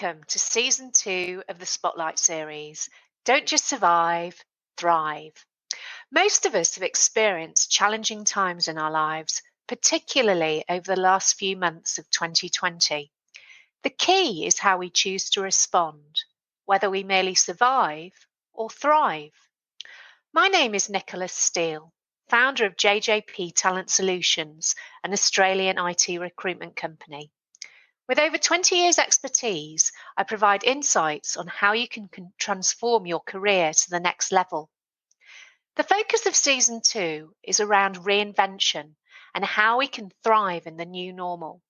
Welcome to Season 2 of the Spotlight series. Don't just survive, thrive. Most of us have experienced challenging times in our lives, particularly over the last few months of 2020. The key is how we choose to respond, whether we merely survive or thrive. My name is Nicholas Steele, founder of JJP Talent Solutions, an Australian IT recruitment company. With over 20 years' expertise, I provide insights on how you can transform your career to the next level. The focus of Season 2 is around reinvention and how we can thrive in the new normal.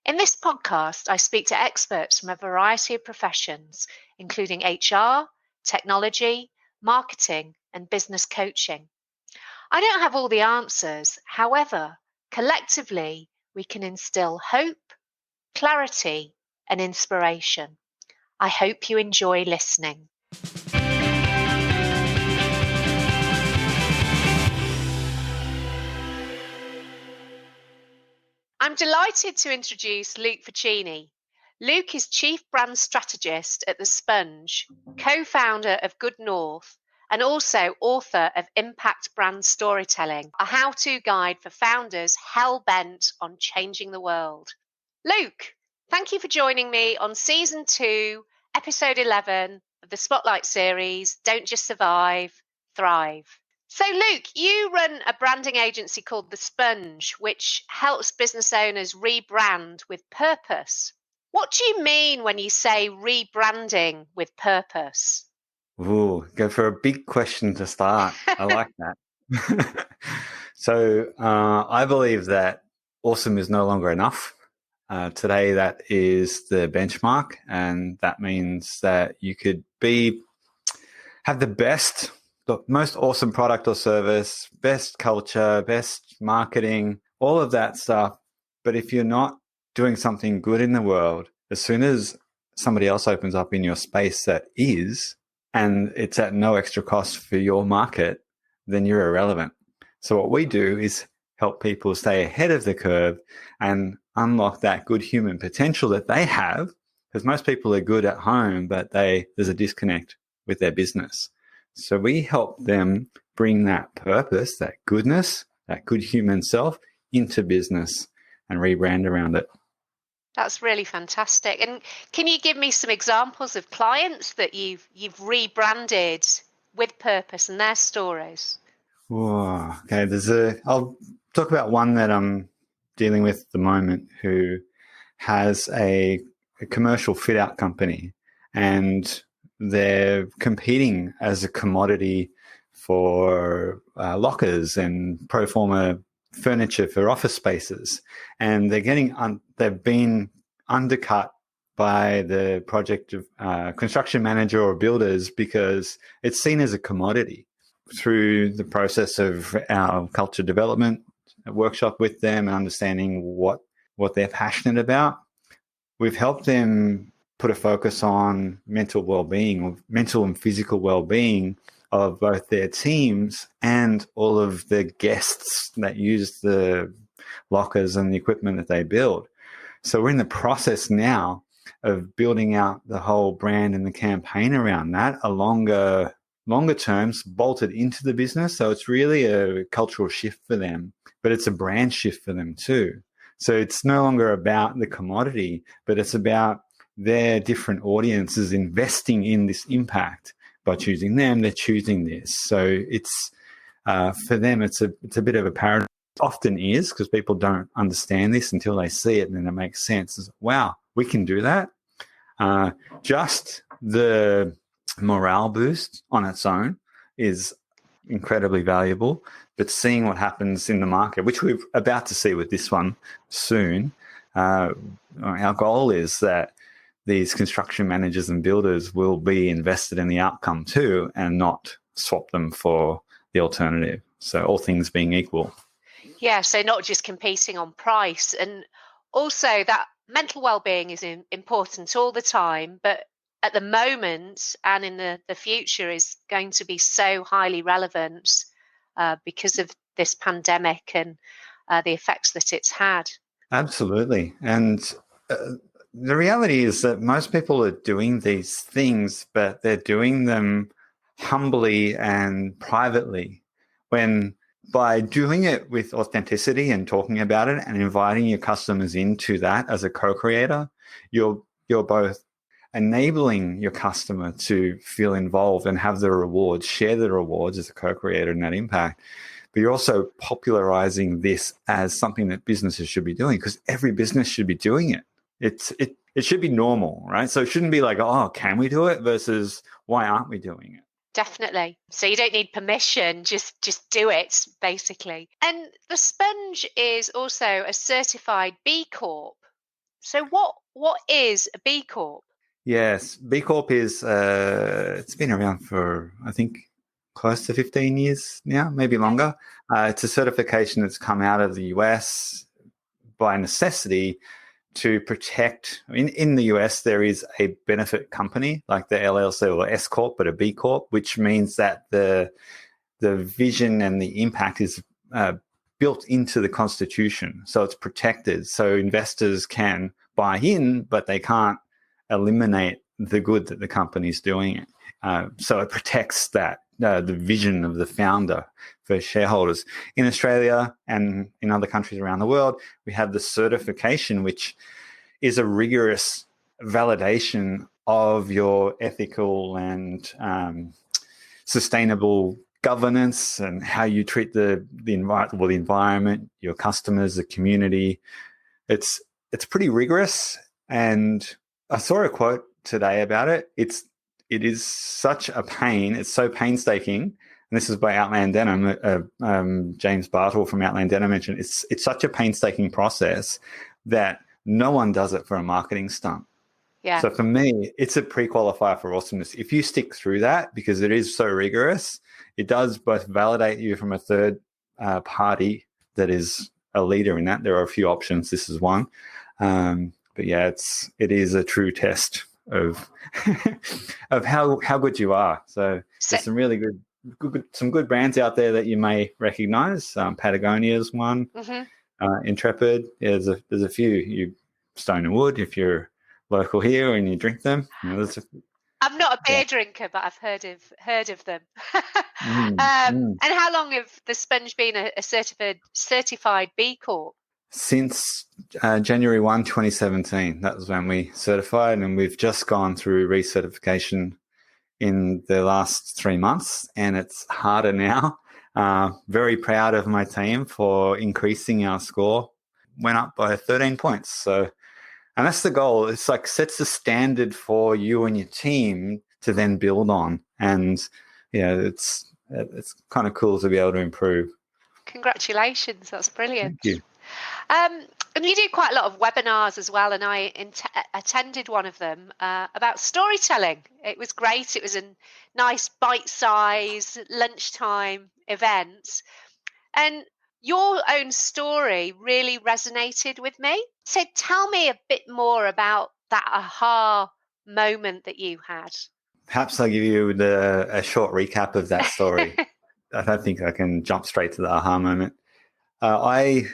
In this podcast, I speak to experts from a variety of professions, including HR, technology, marketing, and business coaching. I don't have all the answers. However, collectively, we can instill hope, clarity, and inspiration. I hope you enjoy listening. I'm delighted to introduce Luke Faccini. Luke is Chief Brand Strategist at The Sponge, co-founder of Good North, and also author of Impact Brand Storytelling, a how-to guide for founders hell-bent on changing the world. Luke, thank you for joining me on Season 2, Episode 11 of the Spotlight series, Don't Just Survive, Thrive. So Luke, you run a branding agency called The Sponge, which helps business owners rebrand with purpose. What do you mean when you say rebranding with purpose? Ooh, go for a big question to start. I like that. So I believe that awesome is no longer enough. Today, that is the benchmark, and that means that you could have the most awesome product or service, best culture, best marketing, all of that stuff. But if you're not doing something good in the world, as soon as somebody else opens up in your space that is, and it's at no extra cost for your market, then you're irrelevant. So what we do is help people stay ahead of the curve and unlock that good human potential that they have, because most people are good at home, but there's a disconnect with their business. So we help them bring that purpose, that goodness, that good human self into business and rebrand around it. That's really fantastic. And can you give me some examples of clients that you've rebranded with purpose and their stories? Oh, okay. I'll talk about one that I'm dealing with at the moment who has a commercial fit out company, and they're competing as a commodity for lockers and pro forma furniture for office spaces, and they've been undercut by the project of construction manager or builders because it's seen as a commodity. Through the process of our culture development workshop with them and understanding what they're passionate about, we've helped them put a focus on mental well-being, or mental and physical well-being of both their teams and all of the guests that use the lockers and the equipment that they build. So we're in the process now of building out the whole brand and the campaign around that, a longer terms bolted into the business. So it's really a cultural shift for them, but it's a brand shift for them too. So it's no longer about the commodity, but it's about their different audiences investing in this impact. By choosing them, they're choosing this. So it's for them, it's a bit of a paradox. It often is, because people don't understand this until they see it, and then it makes sense. It's, wow, we can do that. Just the morale boost on its own is incredibly valuable, but seeing what happens in the market, which we're about to see with this one soon, our goal is that these construction managers and builders will be invested in the outcome too, and not swap them for the alternative. So all things being equal. Yeah, so not just competing on price, and also that mental well-being is important all the time, but at the moment and in the future is going to be so highly relevant because of this pandemic and the effects that it's had. Absolutely. And the reality is that most people are doing these things, but they're doing them humbly and privately. When by doing it with authenticity and talking about it and inviting your customers into that as a co-creator, you're both enabling your customer to feel involved and have the rewards, share the rewards as a co-creator in that impact. But you're also popularizing this as something that businesses should be doing, because every business should be doing it. It should be normal, right? So it shouldn't be like, oh, can we do it versus why aren't we doing it? Definitely. So you don't need permission, just do it, basically. And the Sponge is also a certified B Corp. So what is a B Corp? Yes, B Corp is, it's been around for, I think, close to 15 years now, maybe longer. It's a certification that's come out of the US by necessity to protect. In the US, there is a benefit company like the LLC or S Corp, but a B Corp, which means that the vision and the impact is built into the Constitution. So it's protected. So investors can buy in, but they can't eliminate the good that the company's doing. So it protects that, the vision of the founder for shareholders. In Australia and in other countries around the world, we have the certification, which is a rigorous validation of your ethical and sustainable governance and how you treat the environment, your customers, the community. It's pretty rigorous. And I saw a quote today about it. It is such a pain. It's so painstaking. And this is by Outland Denim. James Bartle from Outland Denim mentioned it's such a painstaking process that no one does it for a marketing stunt. Yeah. So for me, it's a pre-qualifier for awesomeness. If you stick through that, because it is so rigorous, it does both validate you from a third party that is a leader in that. There are a few options. This is one. But yeah, it is a true test of of how good you are. So there's some really good brands out there that you may recognize. Patagonia is one. Mm-hmm. Intrepid. Yeah, there's a few. You Stone and Wood, if you're local here and you drink them. I'm not a beer drinker, but I've heard of them. And how long have the Sponge been a certified B Corp? Since January 1, 2017. That was when we certified, and we've just gone through recertification in the last 3 months, and it's harder now. Very proud of my team for increasing our score. Went up by 13 points. So, and that's the goal. It's like sets the standard for you and your team to then build on. And yeah, it's kind of cool to be able to improve. Congratulations. That's brilliant. Thank you. And you do quite a lot of webinars as well, and I attended one of them about storytelling. It was great. It was a nice bite-size lunchtime event, and your own story really resonated with me. So tell me a bit more about that aha moment that you had. Perhaps I'll give you a short recap of that story. I don't think I can jump straight to the aha moment. I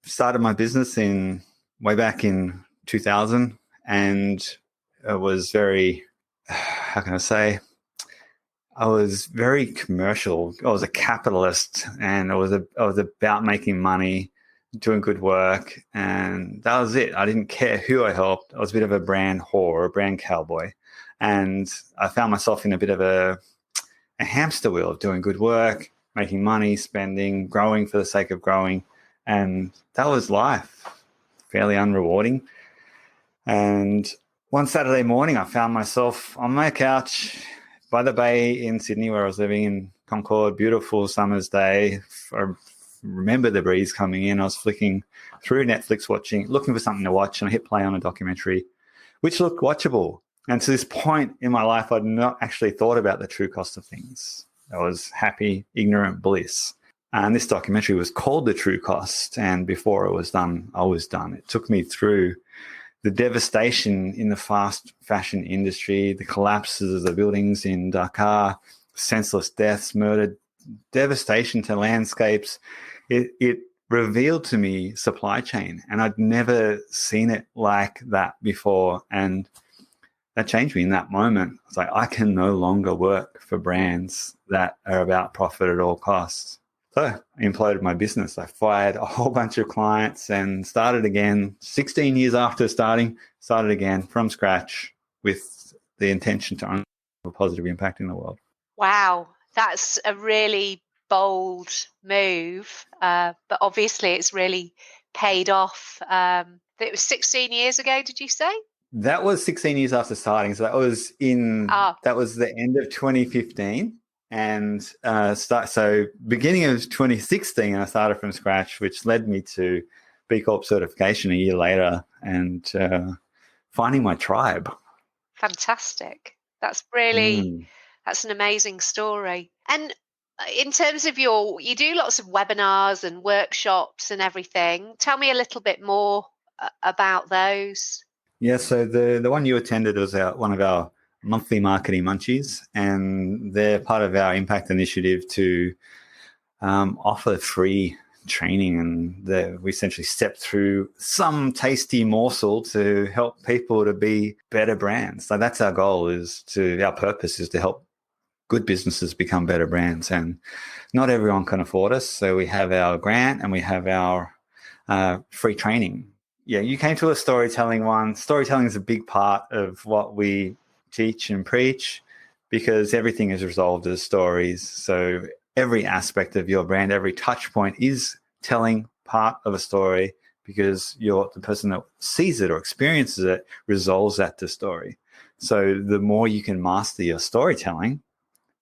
started my business way back in 2000, and it was very, how can I say, I was very commercial. I was a capitalist, and I was about making money, doing good work, and that was it. I didn't care who I helped. I was a bit of a brand whore, a brand cowboy, and I found myself in a bit of a hamster wheel of doing good work, making money, spending, growing for the sake of growing. And that was life, fairly unrewarding. And one Saturday morning, I found myself on my couch by the bay in Sydney, where I was living in Concord, beautiful summer's day. I remember the breeze coming in. I was flicking through Netflix, looking for something to watch, and I hit play on a documentary, which looked watchable. And to this point in my life, I'd not actually thought about the true cost of things. I was happy, ignorant bliss. And this documentary was called The True Cost. And before it was done, I was done. It took me through the devastation in the fast fashion industry, the collapses of the buildings in Dakar, senseless deaths, murder, devastation to landscapes. It revealed to me supply chain, and I'd never seen it like that before. And that changed me in that moment. It's like, I can no longer work for brands that are about profit at all costs. So I imploded my business. I fired a whole bunch of clients and started again. 16 years after started again from scratch with the intention to have a positive impact in the world. Wow, that's a really bold move, but obviously it's really paid off. It was 16 years ago, did you say? That was 16 years after starting. So that was the end of 2015. And so beginning of 2016, I started from scratch, which led me to B Corp certification a year later and finding my tribe. Fantastic. That's an amazing story. And in terms of you do lots of webinars and workshops and everything. Tell me a little bit more about those. Yeah, so the one you attended was one of our monthly marketing munchies, and they're part of our impact initiative to offer free training, and we essentially step through some tasty morsel to help people to be better brands. So that's our goal. Our purpose is to help good businesses become better brands, and not everyone can afford us. So we have our grant and we have our free training. Yeah, you came to a storytelling one. Storytelling is a big part of what we teach and preach because everything is resolved as stories. So every aspect of your brand, every touch point is telling part of a story because the person that sees it or experiences it resolves that to story. So the more you can master your storytelling,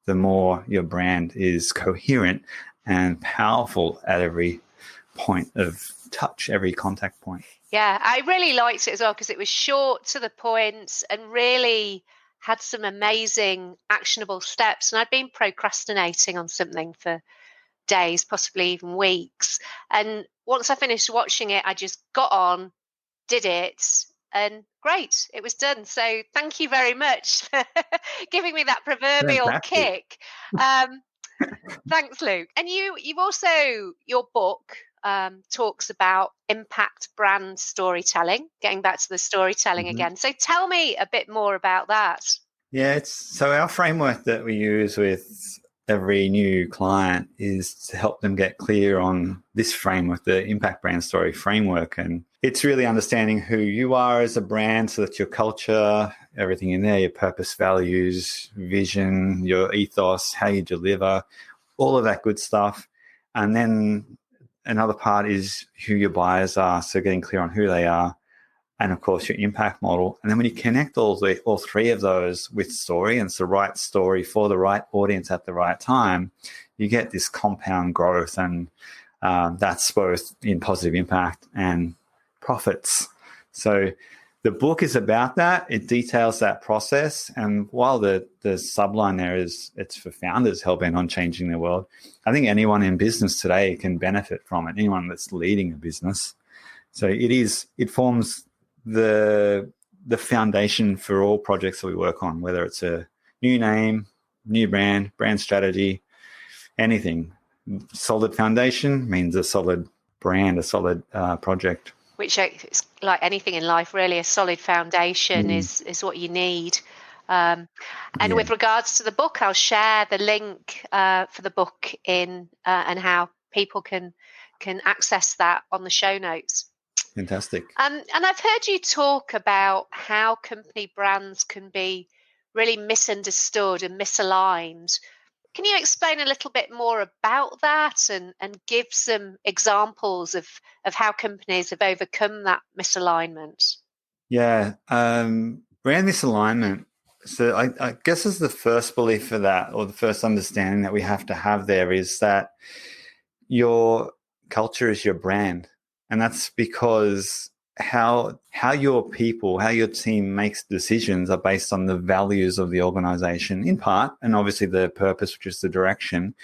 the more your brand is coherent and powerful at every point of touch, every contact point. Yeah, I really liked it as well because it was short, to the point, and really had some amazing actionable steps. And I'd been procrastinating on something for days, possibly even weeks. And once I finished watching it, I just got on, did it, and great, it was done. So thank you very much for giving me that proverbial kick. Thanks, Luke. And you've also, your book talks about impact brand storytelling, getting back to the storytelling again. So tell me a bit more about that. Yeah, so our framework that we use with every new client is to help them get clear on this framework, the impact brand story framework. And it's really understanding who you are as a brand, so that your culture, everything in there, your purpose, values, vision, your ethos, how you deliver, all of that good stuff. And then another part is who your buyers are, so getting clear on who they are, and of course your impact model. And then when you connect all three of those with story, and it's the right story for the right audience at the right time, you get this compound growth, and that's both in positive impact and profits. So the book is about that. It details that process. And while the subline there is it's for founders hell-bent on changing the world, I think anyone in business today can benefit from it, anyone that's leading a business. So it forms the foundation for all projects that we work on, whether it's a new name, new brand strategy, anything. Solid foundation means a solid brand, a solid project. Which is like anything in life, really, a solid foundation is what you need. With regards to the book, I'll share the link for the book and how people can access that on the show notes. Fantastic. And I've heard you talk about how company brands can be really misunderstood and misaligned. Can you explain a little bit more about that and give some examples of how companies have overcome that misalignment? Yeah, brand misalignment. So I guess is the first belief for that, or the first understanding that we have to have there, is that your culture is your brand. And that's because how your people, how your team makes decisions are based on the values of the organization in part, and obviously the purpose, which is the direction.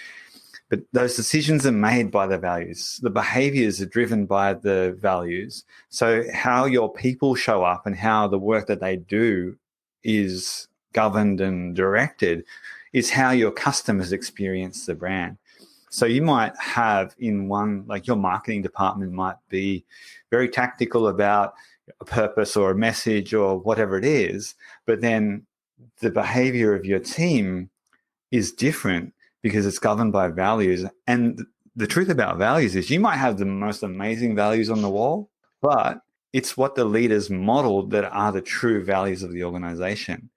But those decisions are made by the values. The behaviors are driven by the values. So how your people show up and how the work that they do is governed and directed is how your customers experience the brand. So you might have in one, like your marketing department might be very tactical about a purpose or a message or whatever it is, but then the behavior of your team is different because it's governed by values. And the truth about values is you might have the most amazing values on the wall, but it's what the leaders modeled that are the true values of the organization.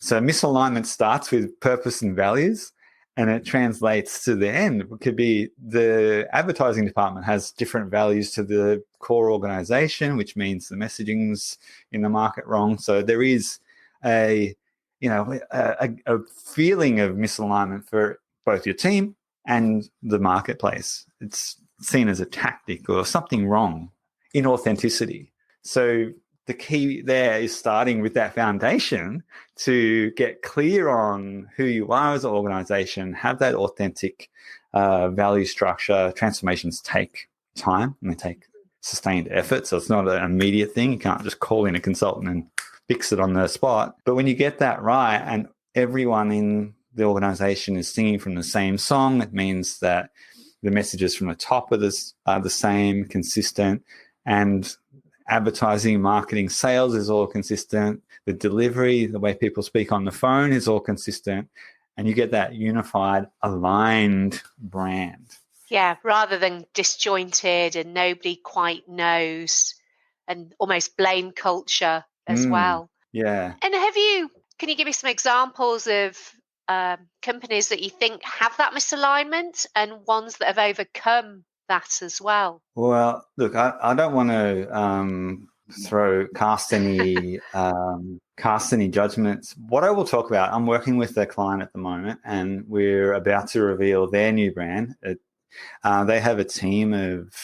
So misalignment starts with purpose and values, and it translates to the end. It could be the advertising department has different values to the core organization, which means the messaging's in the market wrong. So there is a feeling of misalignment for both your team and the marketplace. It's seen as a tactic or something wrong, inauthenticity. So the key there is starting with that foundation to get clear on who you are as an organization, have that authentic value structure. Transformations take time and they take sustained effort. So it's not an immediate thing. You can't just call in a consultant and fix it on the spot. But when you get that right and everyone in the organization is singing from the same song, it means that the messages from the top are the same, consistent, and advertising, marketing, sales is all consistent. The delivery, the way people speak on the phone is all consistent. And you get that unified, aligned brand. Yeah, rather than disjointed and nobody quite knows, and almost blame culture as well. Yeah. And can you give me some examples of companies that you think have that misalignment and ones that have overcome that as well? Well, look, I don't want to cast any judgments. What I will talk about, I'm working with a client at the moment, and we're about to reveal their new brand. They have a team of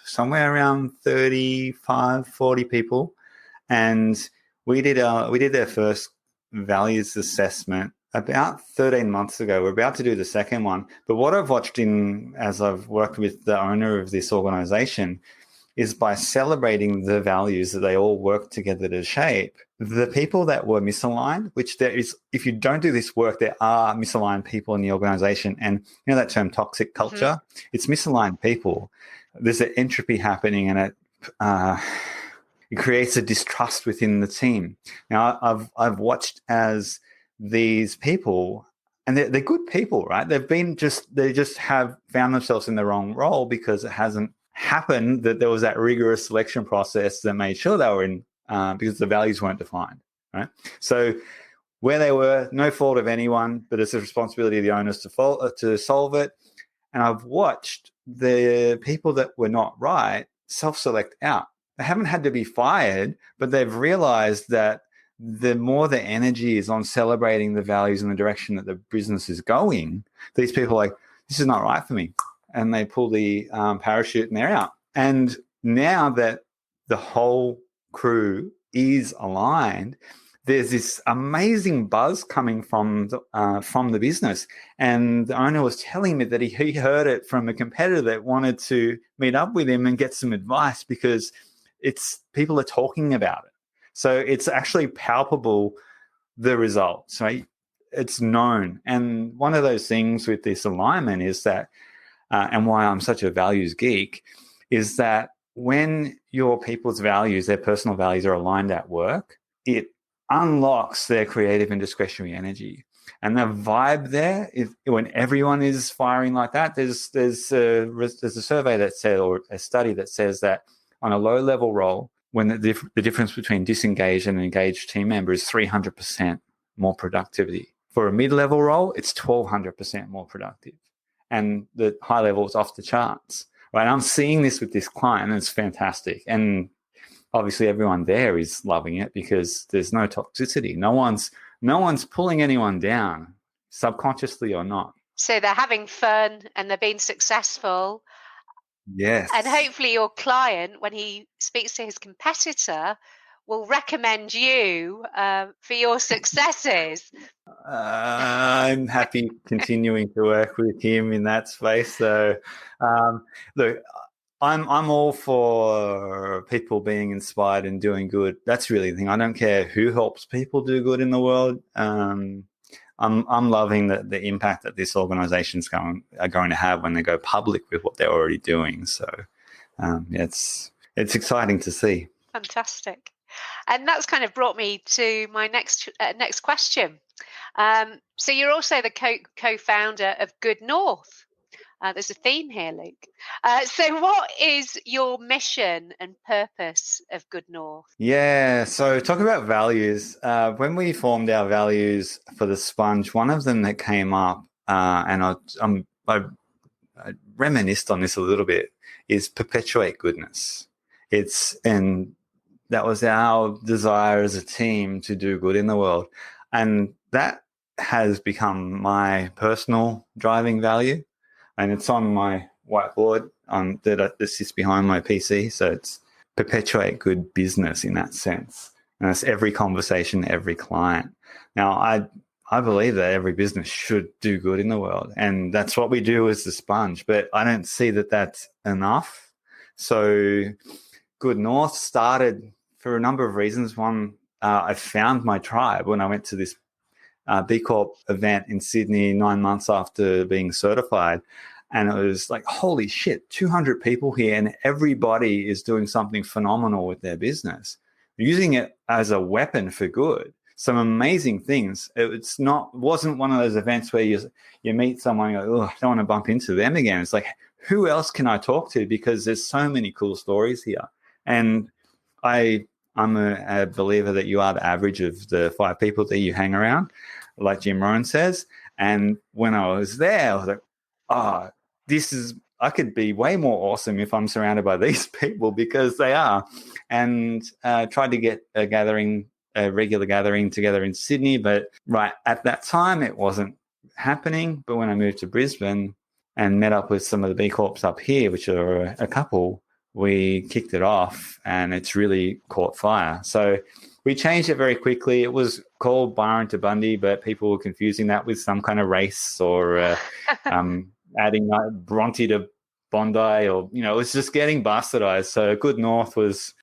somewhere around 35, 40 people, and we did their first values assessment about 13 months ago. We're about to do the second one. But what I've watched as I've worked with the owner of this organization is by celebrating the values that they all work together to shape, the people that were misaligned, which there is, if you don't do this work, there are misaligned people in the organization. And you know that term toxic culture? It's misaligned people. There's an entropy happening, and it creates a distrust within the team. Now, I've watched as these people, and they're good people, right? They just have found themselves in the wrong role because it hasn't happened that there was that rigorous selection process that made sure they were in, because the values weren't defined, right? So where they were, no fault of anyone, but it's the responsibility of the owners to solve it. And I've watched the people that were not right self-select out. They haven't had to be fired, but they've realized that the more the energy is on celebrating the values and the direction that the business is going, these people are like, this is not right for me. And they pull the parachute and they're out. And now that the whole crew is aligned, there's this amazing buzz coming from the business. And the owner was telling me that he heard it from a competitor that wanted to meet up with him and get some advice because people are talking about it. So it's actually palpable, the results, right? It's known. And one of those things with this alignment is that, and why I'm such a values geek, is that when your people's values, their personal values are aligned at work, it unlocks their creative and discretionary energy. And the vibe there, when everyone is firing like that, there's a survey that said, or a study that says that on a low level role, when the difference between disengaged and engaged team member is 300% more productivity. For a mid-level role, it's 1,200% more productive. And the high level is off the charts, right? I'm seeing this with this client, and it's fantastic. And obviously everyone there is loving it because there's no toxicity. No one's pulling anyone down, subconsciously or not. So they're having fun and they're being successful. Yes. And hopefully your client, when he speaks to his competitor, will recommend you for your successes. I'm happy continuing to work with him in that space. So, look, I'm all for people being inspired and doing good. That's really the thing. I don't care who helps people do good in the world. I'm loving the impact that this organization's are going to have when they go public with what they're already doing. So it's exciting to see. Fantastic. And that's kind of brought me to my next question. So you're also the co-founder of Good North. There's a theme here, Luke. So what is your mission and purpose of Good North? Yeah, so talk about values. When we formed our values for the Sponge, one of them that came up, and I reminisced on this a little bit, is perpetuate goodness. And that was our desire as a team to do good in the world. And that has become my personal driving value. And it's on my whiteboard that sits behind my PC. So it's perpetuate good business in that sense. And it's every conversation, every client. Now, I believe that every business should do good in the world. And that's what we do as the Sponge. But I don't see that that's enough. So Good North started for a number of reasons. One, I found my tribe when I went to this B Corp event in Sydney 9 months after being certified. And it was like, holy shit, 200 people here and everybody is doing something phenomenal with their business, using it as a weapon for good. Some amazing things. Wasn't one of those events where you meet someone and you go, oh, I don't want to bump into them again. It's like, who else can I talk to? Because there's so many cool stories here. And I'm a believer that you are the average of the 5 people that you hang around, like Jim Rohn says. And when I was there, I was like, I could be way more awesome if I'm surrounded by these people, because they are. And tried to get a regular gathering together in Sydney, but right at that time it wasn't happening. But when I moved to Brisbane and met up with some of the B Corps up here, which are a couple, we kicked it off and it's really caught fire. So we changed it very quickly. It was called Byron to Bundy, but people were confusing that with some kind of race or adding Bronte to Bondi, or, it was just getting bastardized. So Good North was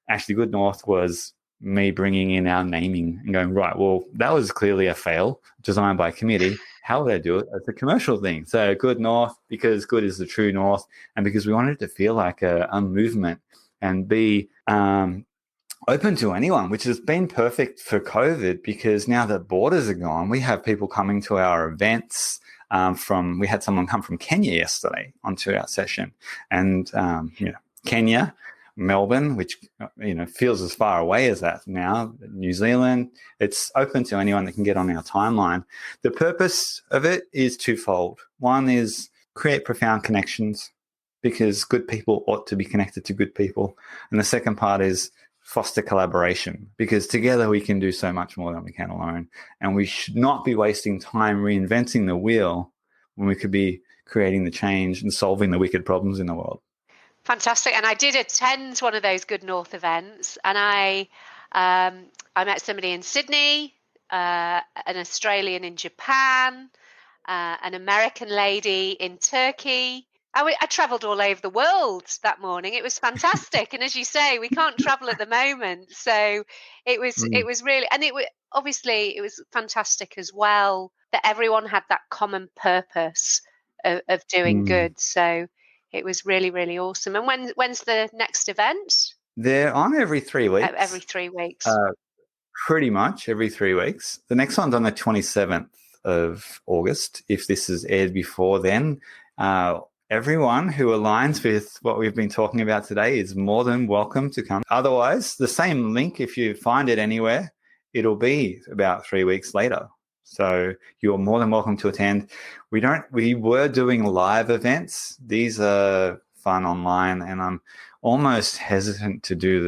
me bringing in our naming and going, right, well, that was clearly a fail designed by committee. How would I do it? It's a commercial thing. So Good North, because good is the true north, and because we wanted it to feel like a movement and be open to anyone, which has been perfect for COVID, because now that borders are gone, we have people coming to our events. We had someone come from Kenya yesterday onto our session, and Kenya, Melbourne, which feels as far away as that now, New Zealand. It's open to anyone that can get on our timeline. The purpose of it is twofold. One is create profound connections, because good people ought to be connected to good people. And the second part is foster collaboration, because together we can do so much more than we can alone. And we should not be wasting time reinventing the wheel when we could be creating the change and solving the wicked problems in the world. Fantastic. And I did attend one of those Good North events, and I met somebody in Sydney, an Australian in Japan, an American lady in Turkey. I travelled all over the world that morning. It was fantastic. And as you say, we can't travel at the moment. So it was really, and it was fantastic as well, that everyone had that common purpose of doing good. So it was really, really awesome. And when's the next event? They're on every 3 weeks. Every 3 weeks. Pretty much every 3 weeks. The next one's on the 27th of August. If this is aired before then, everyone who aligns with what we've been talking about today is more than welcome to come. Otherwise, the same link, if you find it anywhere, it'll be about 3 weeks later. So you're more than welcome to attend. We were doing live events. These are fun online, and I'm almost hesitant to do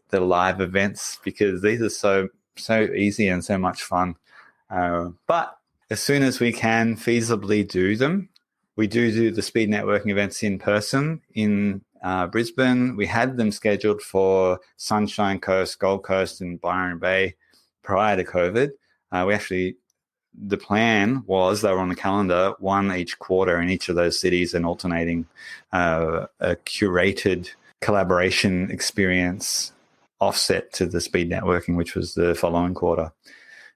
the live events, because these are so easy and so much fun. But as soon as we can feasibly do them, we do the speed networking events in person in Brisbane. We had them scheduled for Sunshine Coast, Gold Coast, and Byron Bay prior to COVID. The plan was they were on the calendar, one each quarter in each of those cities, and alternating a curated collaboration experience offset to the speed networking, which was the following quarter.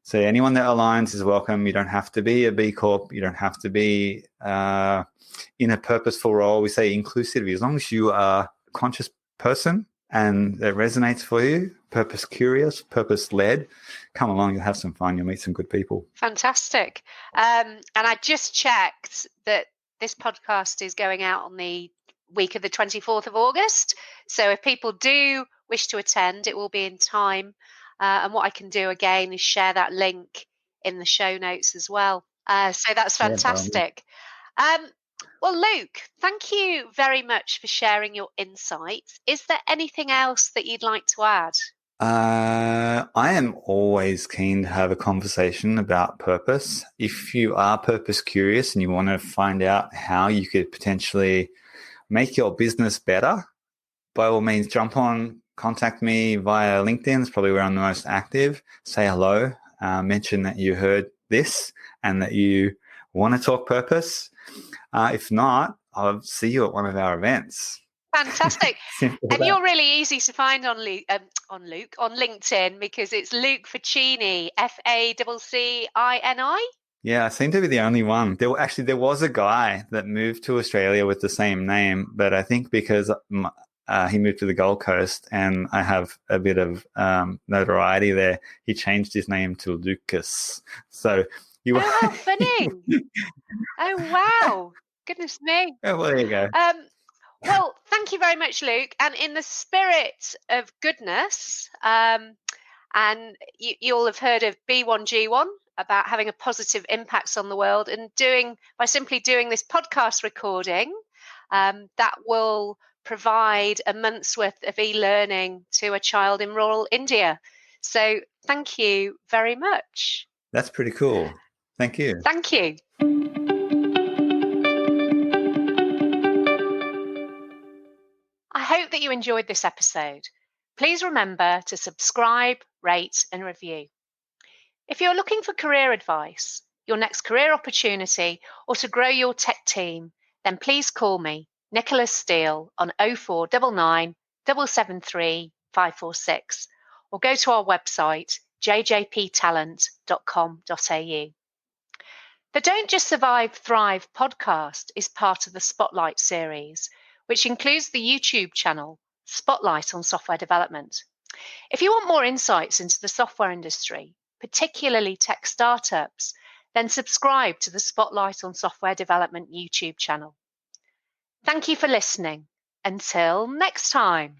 So anyone that aligns is welcome. You don't have to be a B Corp. You don't have to be in a purposeful role. We say inclusivity. As long as you are a conscious person and it resonates for you, purpose curious, purpose led, come along, you'll have some fun. You'll meet some good people. Fantastic. And I just checked that this podcast is going out on the week of the 24th of August. So if people do wish to attend, it will be in time. And what I can do again is share that link in the show notes as well. So that's fantastic. Well, Luke, thank you very much for sharing your insights. Is there anything else that you'd like to add? I am always keen to have a conversation about purpose. If you are purpose curious and you want to find out how you could potentially make your business better, by all means, jump on, contact me via LinkedIn. It's probably where I'm the most active. Say hello, mention that you heard this and that you want to talk purpose. If not, I'll see you at one of our events. Fantastic. And you're really easy to find on LinkedIn because it's Luke Faccini, Faccini. Yeah, I seem to be the only one. There was a guy that moved to Australia with the same name, but I think because he moved to the Gold Coast and I have a bit of notoriety there, he changed his name to Lucas. So Oh, how funny. Oh, wow. Goodness me. Oh, well, there you go. Well, thank you very much, Luke. And in the spirit of goodness, and you'll have heard of B1G1 about having a positive impact on the world, and by simply doing this podcast recording, that will provide a month's worth of e-learning to a child in rural India. So thank you very much. That's pretty cool. Thank you. Thank you. I hope that you enjoyed this episode. Please remember to subscribe, rate, and review. If you're looking for career advice, your next career opportunity, or to grow your tech team, then please call me, Nicholas Steele, on 0499 773 546, or go to our website, jjptalent.com.au. The Don't Just Survive, Thrive podcast is part of the Spotlight series, which includes the YouTube channel Spotlight on Software Development. If you want more insights into the software industry, particularly tech startups, then subscribe to the Spotlight on Software Development YouTube channel. Thank you for listening. Until next time.